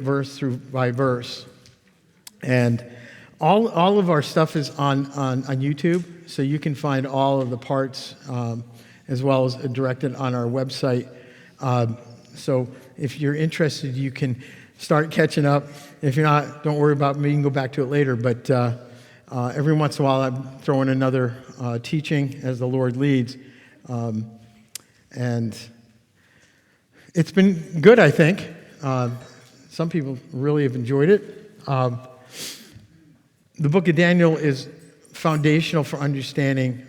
verse by verse. And all of our stuff is on YouTube, so you can find all of the parts as well as directed on our website. So if you're interested, you can start catching up. If you're not, don't worry about me. You can go back to it later. But every once in a while, I'm throwing another teaching as the Lord leads. And it's been good, I think. Some people really have enjoyed it. The book of Daniel is foundational for understanding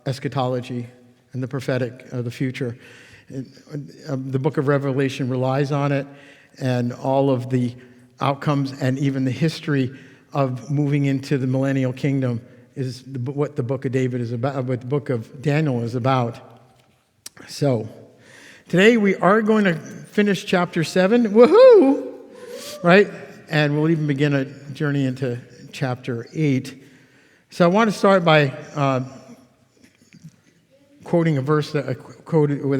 eschatology and the prophetic of the future. The book of Revelation relies on it, and all of the outcomes and even the history of moving into the millennial kingdom is what the book of David is about, what the book of Daniel is about. So, today we are going to finish chapter 7. Woohoo! Right? And we'll even begin a journey into chapter 8. So I want to start by quoting a verse that I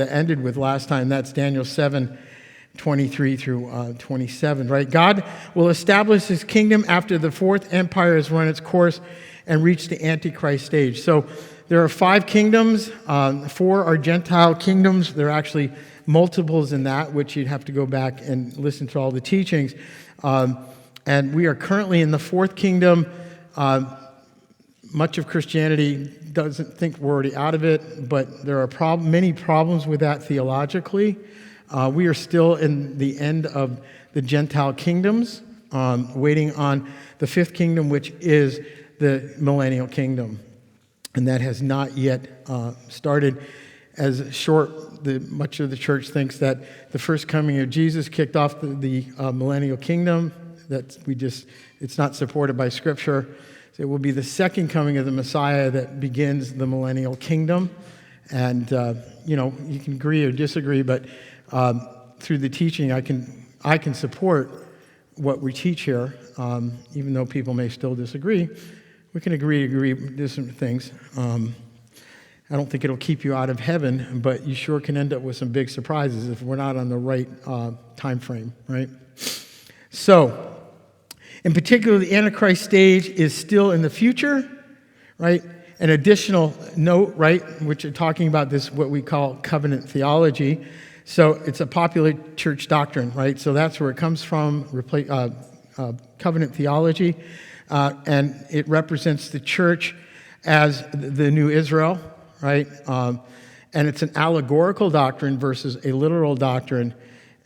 ended with last time. That's Daniel 7:23 through 27, right? God will establish his kingdom after the fourth empire has run its course and reached the Antichrist stage. So there are 5 kingdoms. 4 are Gentile kingdoms. There are actually multiples in that, which you'd have to go back and listen to all the teachings. And we are currently in the 4th kingdom. Much of Christianity doesn't think we're already out of it, but there are many problems with that theologically. We are still in the end of the Gentile kingdoms, waiting on the 5th kingdom, which is the millennial kingdom. And that has not yet started. Much of the church thinks that the first coming of Jesus kicked off the millennial kingdom. It's not supported by Scripture. It will be the second coming of the Messiah that begins the millennial kingdom. And, you can agree or disagree, but through the teaching, I can support what we teach here, even though people may still disagree. We can agree different things. I don't think it'll keep you out of heaven, but you sure can end up with some big surprises if we're not on the right time frame, right? So, in particular, the Antichrist stage is still in the future, right? An additional note, right, which are talking about this, what we call covenant theology. So it's a popular church doctrine, right? So that's where it comes from, covenant theology. And it represents the church as the new Israel, right? And it's an allegorical doctrine versus a literal doctrine.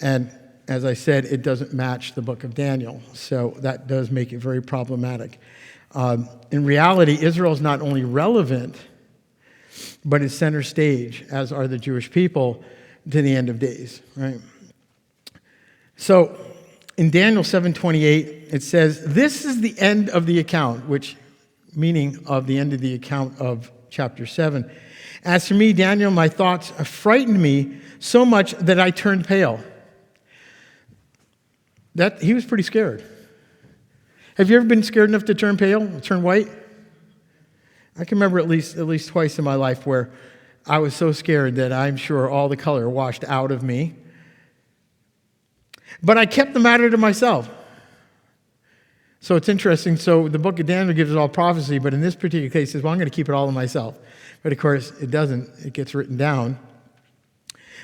And as I said, it doesn't match the book of Daniel. So that does make it very problematic. In reality, Israel is not only relevant, but is center stage, as are the Jewish people, to the end of days, right? So in Daniel 7:28, it says, "This is the end of the account," which meaning of the end of the account of chapter 7. "As for me, Daniel, my thoughts frightened me so much that I turned pale." He was pretty scared. Have you ever been scared enough to turn pale, turn white? I can remember at least twice in my life where I was so scared that I'm sure all the color washed out of me. But I kept the matter to myself. So it's interesting. So the book of Daniel gives us all prophecy, but in this particular case, it says, well, I'm going to keep it all to myself. But of course, it doesn't. It gets written down.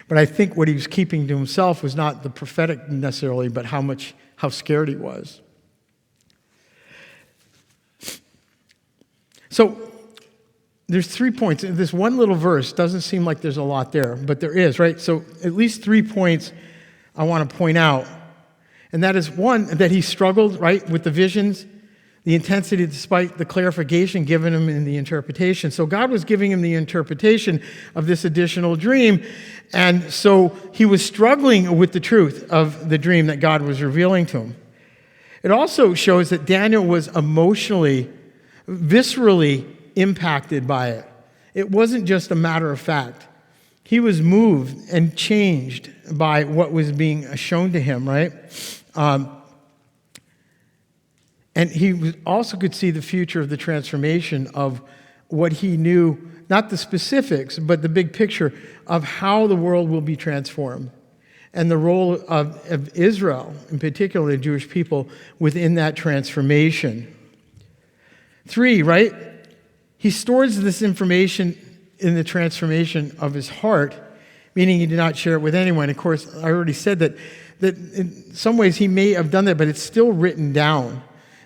But I think what he was keeping to himself was not the prophetic necessarily, but how scared he was. So there's 3 points. This one little verse doesn't seem like there's a lot there, but there is, right? So at least 3 points I want to point out. And that is, one, that he struggled, right, with the visions, the intensity despite the clarification given him in the interpretation. So God was giving him the interpretation of this additional dream, and so he was struggling with the truth of the dream that God was revealing to him. It also shows that Daniel was emotionally, viscerally impacted by it. It wasn't just a matter of fact. He was moved and changed by what was being shown to him, right? And he also could see the future of the transformation of what he knew, not the specifics, but the big picture of how the world will be transformed. and the role of Israel, in particular the Jewish people, within that transformation. 3, right? He stores this information in the transformation of his heart, meaning he did not share it with anyone. Of course, I already said that in some ways he may have done that, but it's still written down.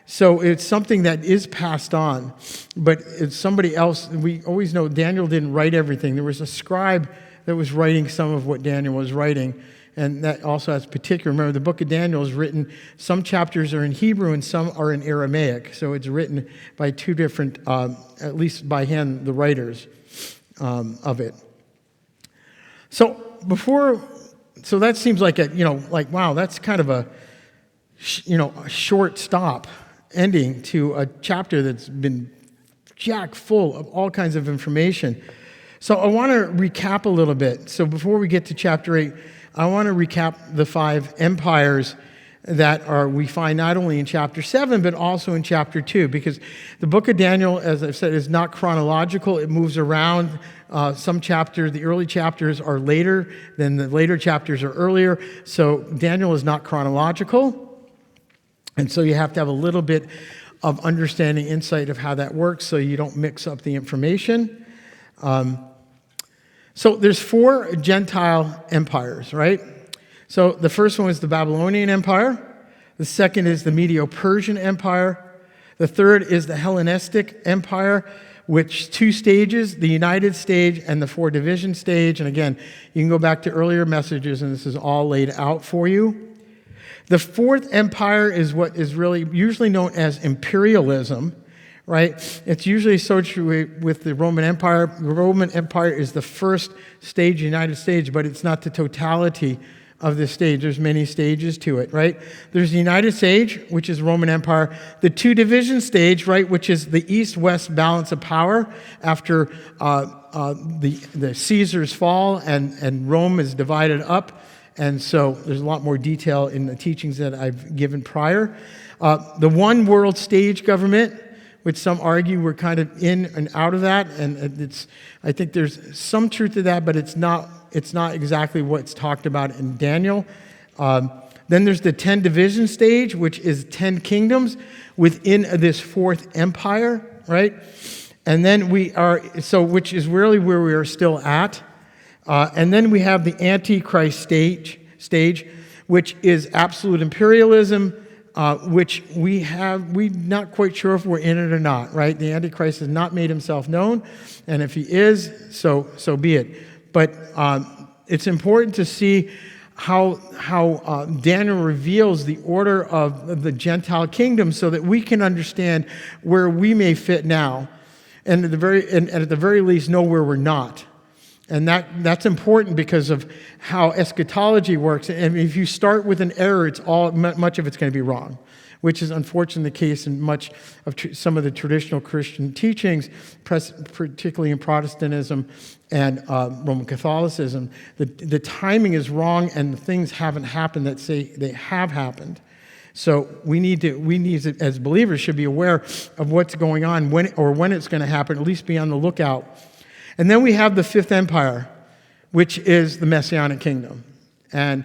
So it's something that is passed on, but it's somebody else. We always know Daniel didn't write everything. There was a scribe that was writing some of what Daniel was writing, and that also has particular. Remember, the book of Daniel is written, some chapters are in Hebrew and some are in Aramaic, so it's written by two different, at least by hand, the writers of it. So that seems like wow, that's kind of a short stop ending to a chapter that's been jack full of all kinds of information. So I want to recap a little bit. So before we get to chapter 8, I want to recap the 5 empires that we find not only in chapter 7, but also in chapter 2, because the book of Daniel, as I've said, is not chronological. It moves around. Some chapters, the early chapters are later, then the later chapters are earlier. So Daniel is not chronological. And so you have to have a little bit of understanding, insight of how that works so you don't mix up the information. So there's 4 Gentile empires, right? So the first one is the Babylonian Empire. The second is the Medo-Persian Empire. The third is the Hellenistic Empire, which 2 stages, the United Stage and the 4-division stage. And again, you can go back to earlier messages, and this is all laid out for you. The 4th empire is what is really usually known as imperialism, right? It's usually associated with the Roman Empire. The Roman Empire is the first stage, United States, but it's not the totality of the stage. There's many stages to it, right? There's the United Stage, which is the Roman Empire. The 2-division stage, right, which is the east-west balance of power after the Caesars fall and Rome is divided up. And so there's a lot more detail in the teachings that I've given prior. The one world stage government, which some argue we're kind of in and out of that, and I think there's some truth to that, but it's not exactly what's talked about in Daniel. Then there's the 10-division stage, which is 10 kingdoms within this 4th empire, right? And then which is really where we are still at. And then we have the Antichrist stage, which is absolute imperialism, which we're not quite sure if we're in it or not, right? The Antichrist has not made himself known, and if he is, so be it. But it's important to see how Daniel reveals the order of the Gentile kingdom so that we can understand where we may fit now, and at the very least know where we're not. And that's important because of how eschatology works. And if you start with an error, much of it's going to be wrong, which is unfortunately the case in much of some of the traditional Christian teachings, particularly in Protestantism and Roman Catholicism. The timing is wrong, and things haven't happened that say they have happened. So we need as believers should be aware of what's going on when it's going to happen. At least be on the lookout. And then we have the 5th empire, which is the Messianic kingdom. And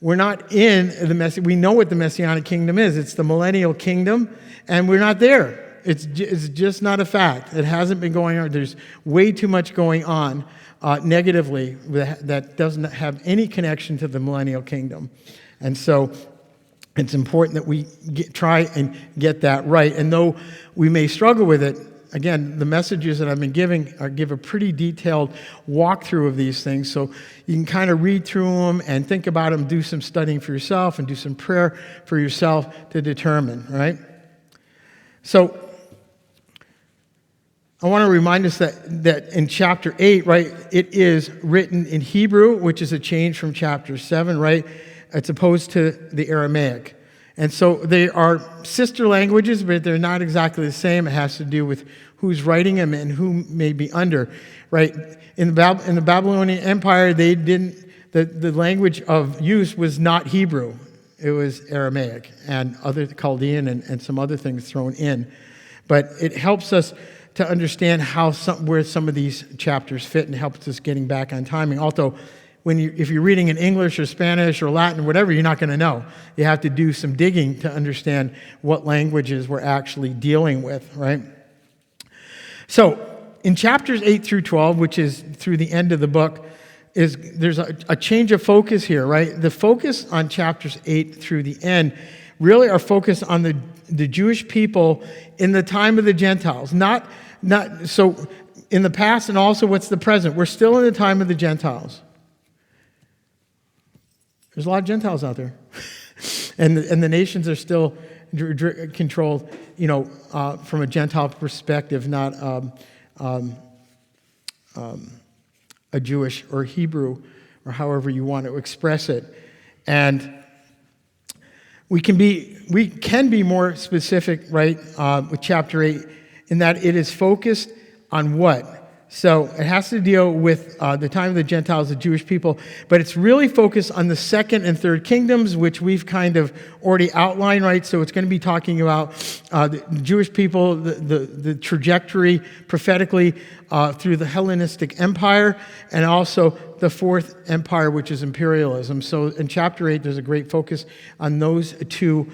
we're not in we know what the Messianic kingdom is. It's the millennial kingdom, and we're not there. It's just not a fact. It hasn't been going on. There's way too much going on negatively that doesn't have any connection to the millennial kingdom. And so it's important that we try and get that right. And though we may struggle with it, again, the messages that I've been giving give a pretty detailed walkthrough of these things, so you can kind of read through them and think about them, do some studying for yourself, and do some prayer for yourself to determine, right? So I want to remind us that in chapter 8, right, it is written in Hebrew, which is a change from chapter 7, right? It's opposed to the Aramaic. And so they are sister languages, but they're not exactly the same. It has to do with who's writing them and who may be under, right? In the Babylonian Empire, the language of use was not Hebrew. It was Aramaic and other Chaldean and some other things thrown in. But it helps us to understand where some of these chapters fit and helps us getting back on timing. Also, if you're reading in English or Spanish or Latin or whatever, you're not going to know. You have to do some digging to understand what languages we're actually dealing with, right? So in chapters 8 through 12, which is through the end of the book, there's a change of focus here, right? The focus on chapters 8 through the end really are focused on the Jewish people in the time of the Gentiles. Not so in the past, and also what's the present. We're still in the time of the Gentiles. There's a lot of Gentiles out there. and the nations are still controlled, from a Gentile perspective, not a Jewish or Hebrew, or however you want to express it. And we can be more specific, right, with chapter 8, in that it is focused on what? So it has to deal with the time of the Gentiles, the Jewish people, but it's really focused on the second and third kingdoms, which we've kind of already outlined, right? So it's going to be talking about the Jewish people, the trajectory prophetically through the Hellenistic Empire, and also the Fourth Empire, which is imperialism. So in chapter 8, there's a great focus on those two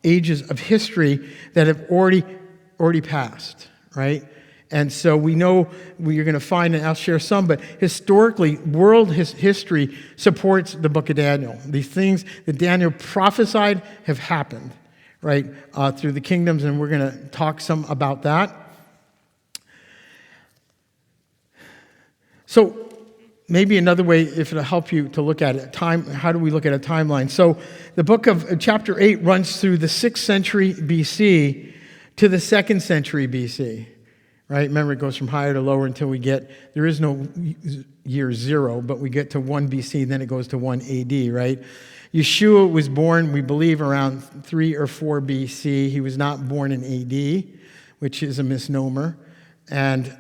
ages of history that have already passed, right? And so we know you're going to find, and I'll share some, but historically, world history supports the book of Daniel. These things that Daniel prophesied have happened, right, through the kingdoms, and we're going to talk some about that. So maybe another way, if it'll help you to look at it, how do we look at a timeline? So the book of chapter 8 runs through the 6th century BC to the 2nd century BC. Right? Remember, it goes from higher to lower until there is no year 0, but we get to 1 BC, then it goes to 1 AD, right? Yeshua was born, we believe, around 3 or 4 BC. He was not born in AD, which is a misnomer. And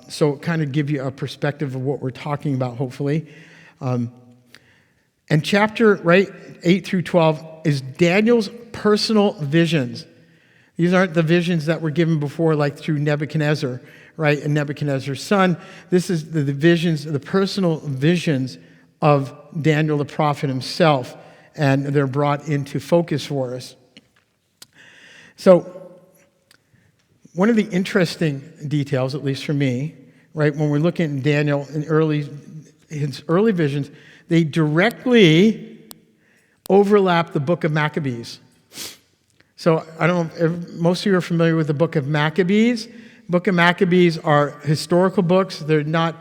so it kind of give you a perspective of what we're talking about, hopefully. And chapter, 8 through 12 is Daniel's personal visions. These aren't the visions that were given before, like through Nebuchadnezzar, right? And Nebuchadnezzar's son. This is the visions, the personal visions of Daniel the prophet himself, and they're brought into focus for us. So, one of the interesting details, at least for me, right, when we're looking at Daniel in his early visions, they directly overlap the book of Maccabees. So I don't know if most of you are familiar with the book of Maccabees. Book of Maccabees are historical books. They're not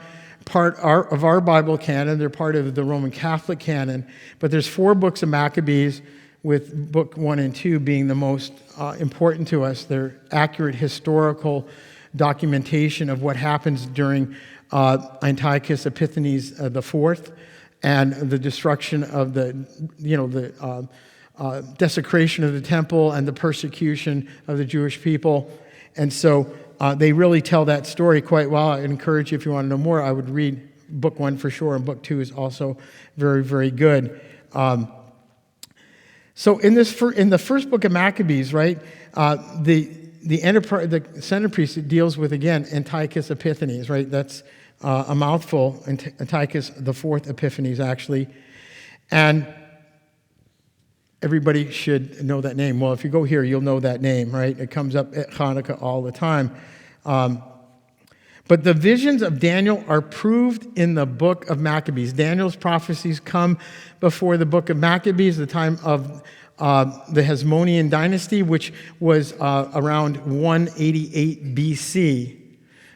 part of our Bible canon. They're part of the Roman Catholic canon. But there's 4 books of Maccabees, with book 1 and 2 being the most important to us. They're accurate historical documentation of what happens during Antiochus Epiphanes IV and the destruction of the desecration of the temple and the persecution of the Jewish people. And so they really tell that story quite well. I encourage you, if you want to know more, I would read book 1 for sure, and book 2 is also very, very good. So in the first book of Maccabees, right, the centerpiece deals with, again, Antiochus Epiphanes, right? That's a mouthful, Antiochus IV Epiphanes, actually. And everybody should know that name. Well, if you go here, you'll know that name, right? It comes up at Hanukkah all the time. But the visions of Daniel are proved in the book of Maccabees. Daniel's prophecies come before the book of Maccabees, the time of the Hasmonean dynasty, which was around 188 BC.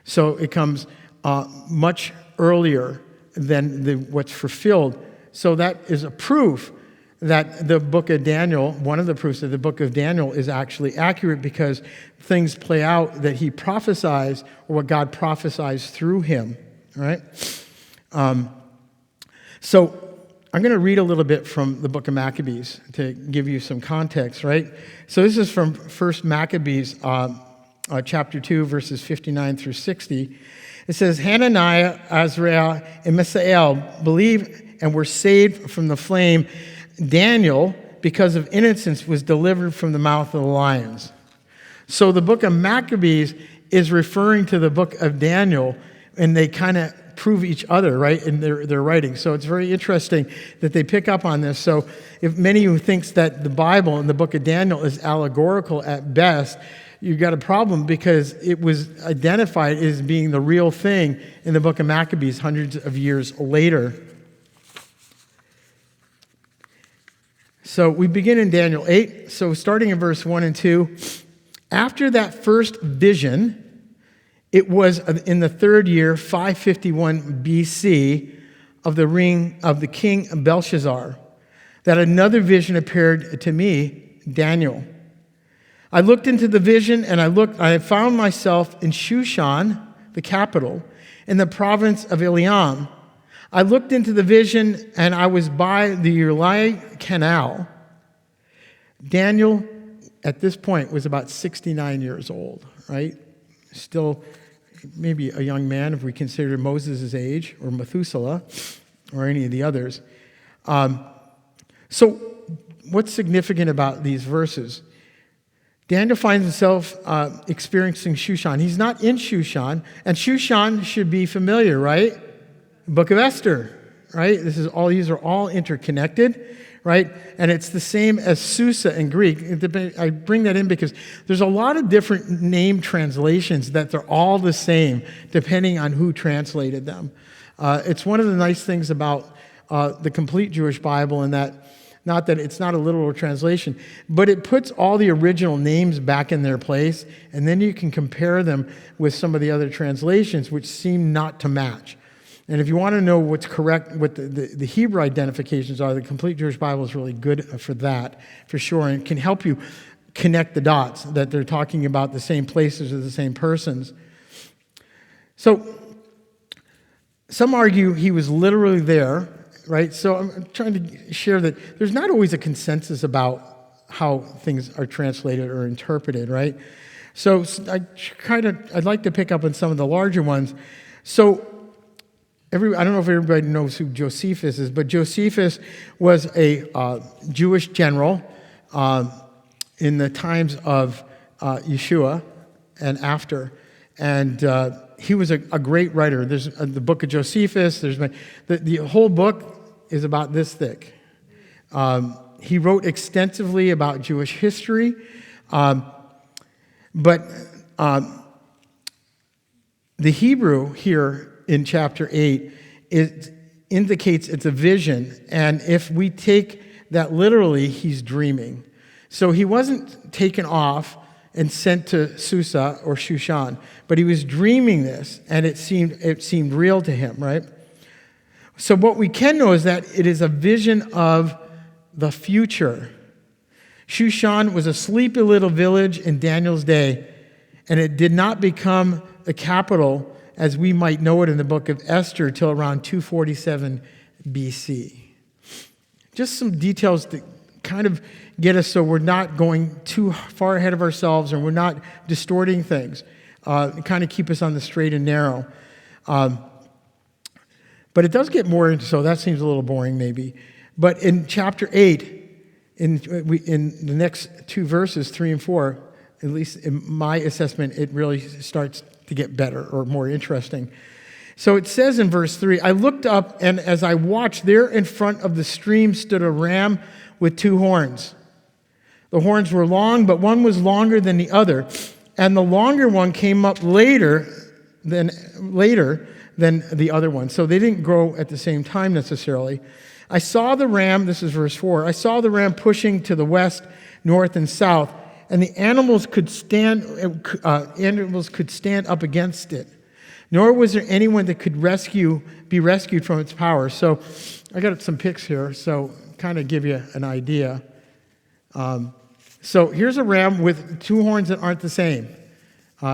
So it comes much earlier than what's fulfilled. So that is a proof that the book of Daniel, one of the proofs that the book of Daniel is actually accurate, because things play out that he prophesies, or what God prophesies through him, right? So I'm going to read a little bit from the book of Maccabees to give you some context, right? So this is from 1 Maccabees, chapter 2, verses 59 through 60. It says, Hananiah, Azariah, and Mishael believed and were saved from the flame. Daniel, because of innocence, was delivered from the mouth of the lions. So the book of Maccabees is referring to the book of Daniel, and they kind of prove each other, right, in their writing. So it's very interesting that they pick up on this. So if many who thinks that the Bible and the book of Daniel is allegorical at best, you've got a problem because it was identified as being the real thing in the book of Maccabees hundreds of years later. So we begin in Daniel 8. So starting in verse 1 and 2, after that first vision, it was in the third year, 551 BC, of the reign of the king Belshazzar, that another vision appeared to me, Daniel. I looked into the vision, and I found myself in Shushan, the capital, in the province of Eliam. I looked into the vision, and I was by the Ulai Canal. Daniel, at this point, was about 69 years old, right? Still maybe a young man if we consider Moses' age, or Methuselah, or any of the others. So what's significant about these verses? Daniel finds himself experiencing Shushan. He's not in Shushan, and Shushan should be familiar, right? Book of Esther, right? These are all interconnected, right? And it's the same as Susa in Greek. I bring that in because there's a lot of different name translations that they're all the same depending on who translated them. It's one of the nice things about the complete Jewish Bible in that, not that it's not a literal translation, but it puts all the original names back in their place, and then you can compare them with some of the other translations which seem not to match. And if you want to know what's correct, what the Hebrew identifications are, the complete Jewish Bible is really good for that, for sure, and can help you connect the dots, that they're talking about the same places or the same persons. So some argue he was literally there, right? So I'm trying to share that there's not always a consensus about how things are translated or interpreted, right? So I'd like to pick up on some of the larger ones. So I don't know if everybody knows who Josephus is, but Josephus was a Jewish general in the times of Yeshua and after. And he was a great writer. There's the book of Josephus. The whole book is about this thick. He wrote extensively about Jewish history, but the Hebrew here in chapter 8, it indicates it's a vision, and if we take that literally, he's dreaming. So he wasn't taken off and sent to Susa or Shushan, but he was dreaming this, and it seemed real to him, right? So what we can know is that it is a vision of the future. Shushan was a sleepy little village in Daniel's day, and it did not become the capital as we might know it in the book of Esther till around 247 BC. Just some details to kind of get us so we're not going too far ahead of ourselves and we're not distorting things, kind of keep us on the straight and narrow. But it does get more into, so that seems a little boring maybe. But in chapter 8, in the next two verses, 3 and 4, at least in my assessment, it really starts to get better or more interesting. So it says in verse 3, I looked up, and as I watched, there in front of the stream stood a ram with two horns. The horns were long, but one was longer than the other, and the longer one came up later than the other one. So they didn't grow at the same time necessarily. I saw the ram, this is verse 4, I saw the ram pushing to the west, north, and south, and the animals could stand up against it. Nor was there anyone that could be rescued from its power. So I got some pics here, so kind of give you an idea. So here's a ram with two horns that aren't the same.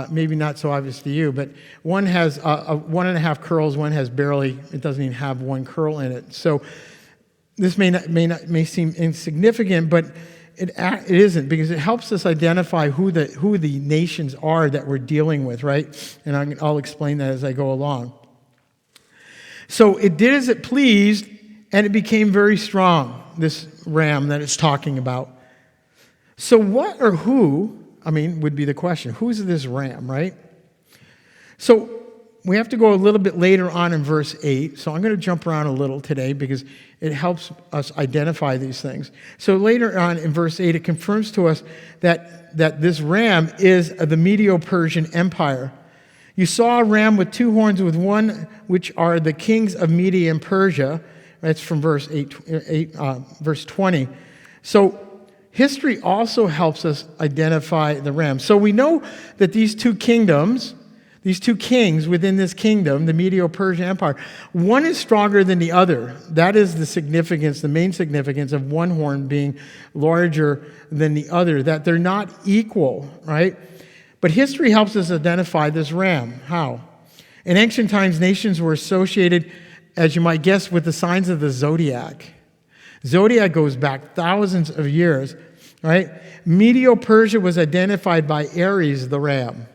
Maybe not so obvious to you, but one has 1.5 curls, one has barely, it doesn't even have one curl in it. So this may seem insignificant, but it isn't, because it helps us identify who the nations are that we're dealing with, right? And I'll explain that as I go along. So it did as it pleased, and it became very strong, this ram that it's talking about. So what or who, would be the question. Who's this ram, right? So we have to go a little bit later on in verse 8. So I'm going to jump around a little today because it helps us identify these things. So later on in verse 8, it confirms to us that this ram is the Medo-Persian Empire. You saw a ram with two horns, with one which are the kings of Media and Persia. That's from verse 20. So history also helps us identify the ram. So we know that these two kingdoms, these two kings within this kingdom, the Medo-Persian Empire, one is stronger than the other. That is the significance, the main significance of one horn being larger than the other, that they're not equal, right? But history helps us identify this ram. How? In ancient times, nations were associated, as you might guess, with the signs of the zodiac. Zodiac goes back thousands of years, right? Medo-Persia was identified by Aries, the ram.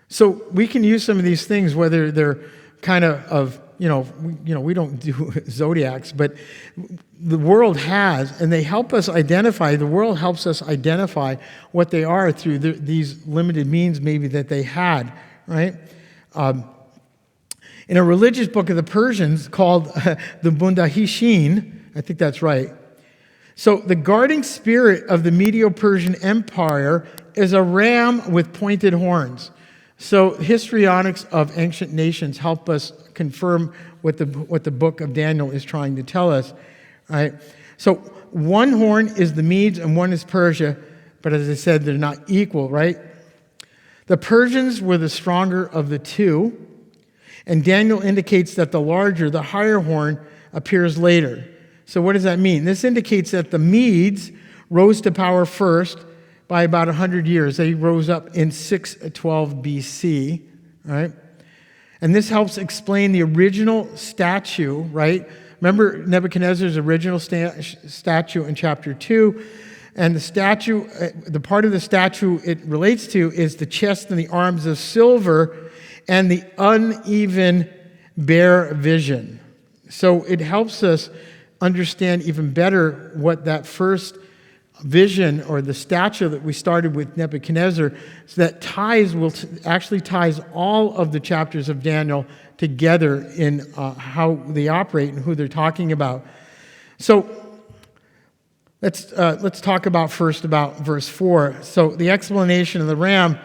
So we can use some of these things, whether they're kind of we don't do zodiacs, but the world has, and they help us identify, the world helps us identify what they are through these limited means maybe that they had, right? In a religious book of the Persians called the Bundahishin, I think that's right. So the guarding spirit of the Medo-Persian Empire is a ram with pointed horns. So histrionics of ancient nations help us confirm what the book of Daniel is trying to tell us, right? So one horn is the Medes and one is Persia, but as I said, they're not equal, right? The Persians were the stronger of the two, and Daniel indicates that the larger, the higher horn appears later. So what does that mean? This indicates that the Medes rose to power first by about 100 years. They rose up in 612 BC, right? And this helps explain the original statue, right? Remember Nebuchadnezzar's original statue in chapter 2? And the statue, the part of the statue it relates to is the chest and the arms of silver and the uneven bare vision. So it helps us understand even better what that first vision or the statue that we started with Nebuchadnezzar, so that actually ties all of the chapters of Daniel together in how they operate and who they're talking about. So let's talk about first about verse 4. So the explanation of the ram,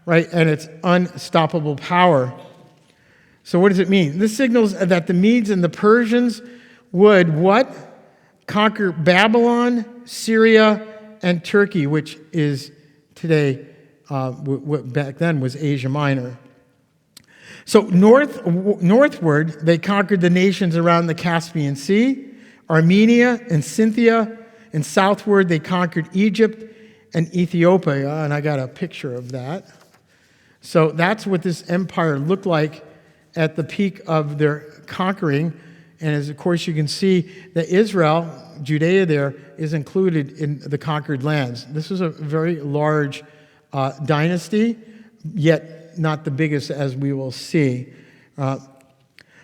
right, and its unstoppable power. So what does it mean? This signals that the Medes and the Persians would what? Conquer Babylon, Syria, and Turkey, which is today, what back then was Asia Minor. So northward, they conquered the nations around the Caspian Sea, Armenia and Scythia, and southward they conquered Egypt and Ethiopia, and I got a picture of that. So that's what this empire looked like at the peak of their conquering. And as of course you can see that Israel, Judea there, is included in the conquered lands. This was a very large dynasty, yet not the biggest as we will see.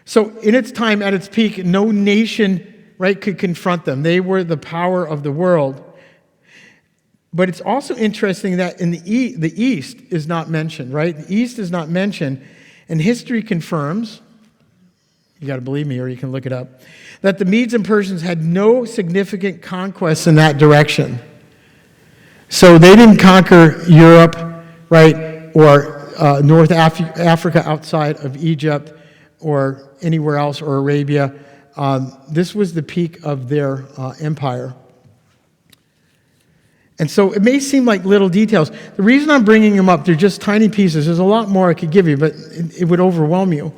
So in its time, at its peak, no nation, right, could confront them. They were the power of the world. But it's also interesting that in the East is not mentioned, right? The East is not mentioned, and history confirms, you got to believe me or you can look it up, that the Medes and Persians had no significant conquests in that direction. So they didn't conquer Europe, right, or North Africa outside of Egypt or anywhere else, or Arabia. This was the peak of their empire. And so it may seem like little details. The reason I'm bringing them up, they're just tiny pieces. There's a lot more I could give you, but it would overwhelm you.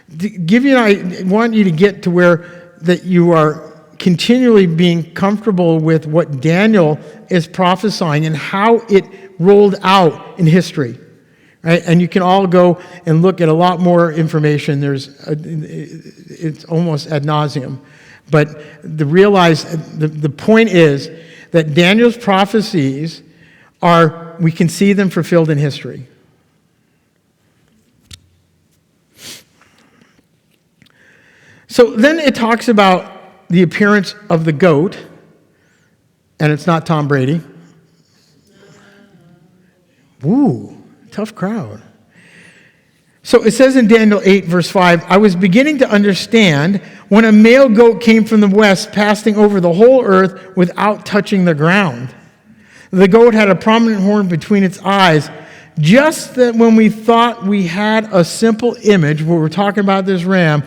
I want you to get to where that you are continually being comfortable with what Daniel is prophesying and how it rolled out in history, right? And you can all go and look at a lot more information. It's almost ad nauseum, but the point is that Daniel's prophecies we can see them fulfilled in history. So then it talks about the appearance of the goat, and it's not Tom Brady. Ooh, tough crowd. So it says in Daniel 8, verse 5, I was beginning to understand when a male goat came from the west, passing over the whole earth without touching the ground. The goat had a prominent horn between its eyes. Just that when we thought we had a simple image, where we're talking about this ram,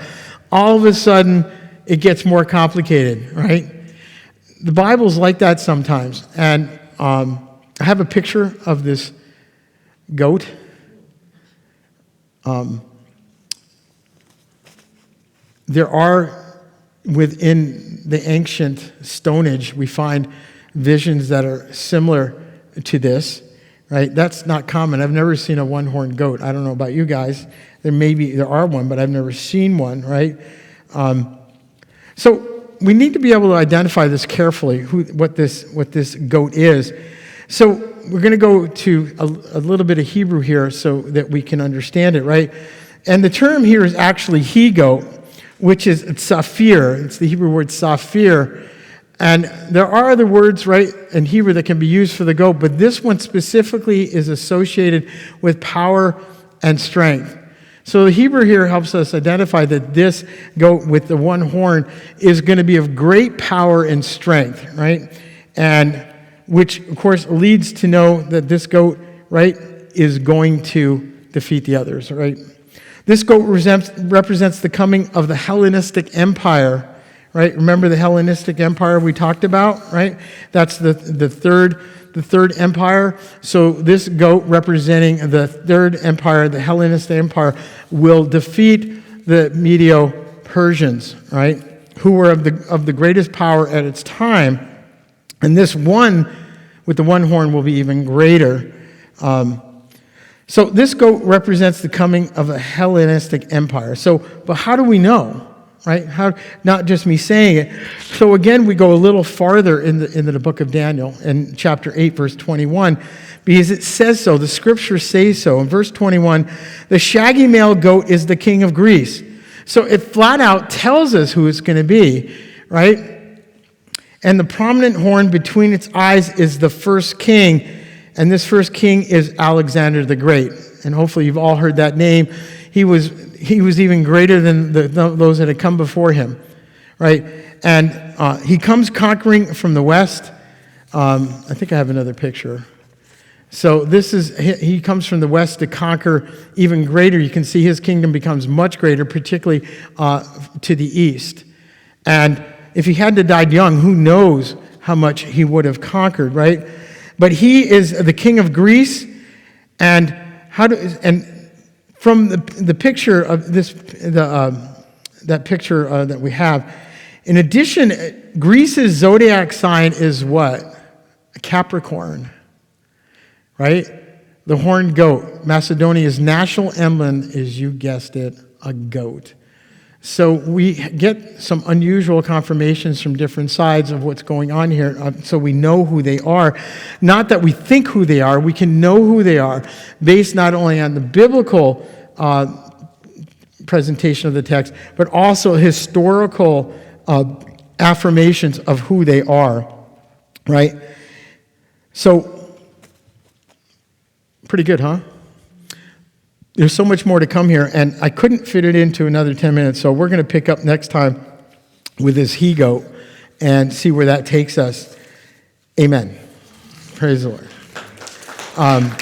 all of a sudden it gets more complicated, right? The Bible's like that sometimes. And I have a picture of this goat. There are, within the ancient Stone Age, we find visions that are similar to this, right? That's not common. I've never seen a one-horned goat. I don't know about you guys. There are one, but I've never seen one, right? So we need to be able to identify this carefully, what this goat is. So we're going to go to a little bit of Hebrew here so that we can understand it, right? And the term here is actually he-goat, which is tzafir. It's the Hebrew word tzafir. And there are other words, right, in Hebrew that can be used for the goat, but this one specifically is associated with power and strength. So the Hebrew here helps us identify that this goat with the one horn is going to be of great power and strength, right? And which, of course, leads to know that this goat, right, is going to defeat the others, right? This goat represents the coming of the Hellenistic Empire, right? Remember the Hellenistic Empire we talked about, right? That's the third empire. So this goat representing the third empire, the Hellenistic Empire, will defeat the Medo-Persians, right? Who were of the greatest power at its time. And this one with the one horn will be even greater. So this goat represents the coming of a Hellenistic empire. But how do we know, right? Not just me saying it. So again, we go a little farther into the book of Daniel in chapter 8, verse 21, because it says so. The scriptures say so. In verse 21, the shaggy male goat is the king of Greece. So it flat out tells us who it's going to be, right? And the prominent horn between its eyes is the first king. And this first king is Alexander the Great. And hopefully you've all heard that name. He was even greater than those that had come before him, right? And he comes conquering from the west. I think I have another picture. So he comes from the west to conquer even greater. You can see his kingdom becomes much greater, particularly to the east. And if he had to die young, who knows how much he would have conquered, right? But he is the king of Greece, and from the picture of this, that picture that we have, in addition, Greece's zodiac sign is what? A Capricorn, right? The horned goat. Macedonia's national emblem is, you guessed it, a goat. So we get some unusual confirmations from different sides of what's going on here, so we know who they are. Not that we think who they are, we can know who they are based not only on the biblical presentation of the text, but also historical affirmations of who they are, right? So, pretty good, huh? There's so much more to come here, and I couldn't fit it into another 10 minutes, so we're going to pick up next time with this he-goat and see where that takes us. Amen. Praise the Lord.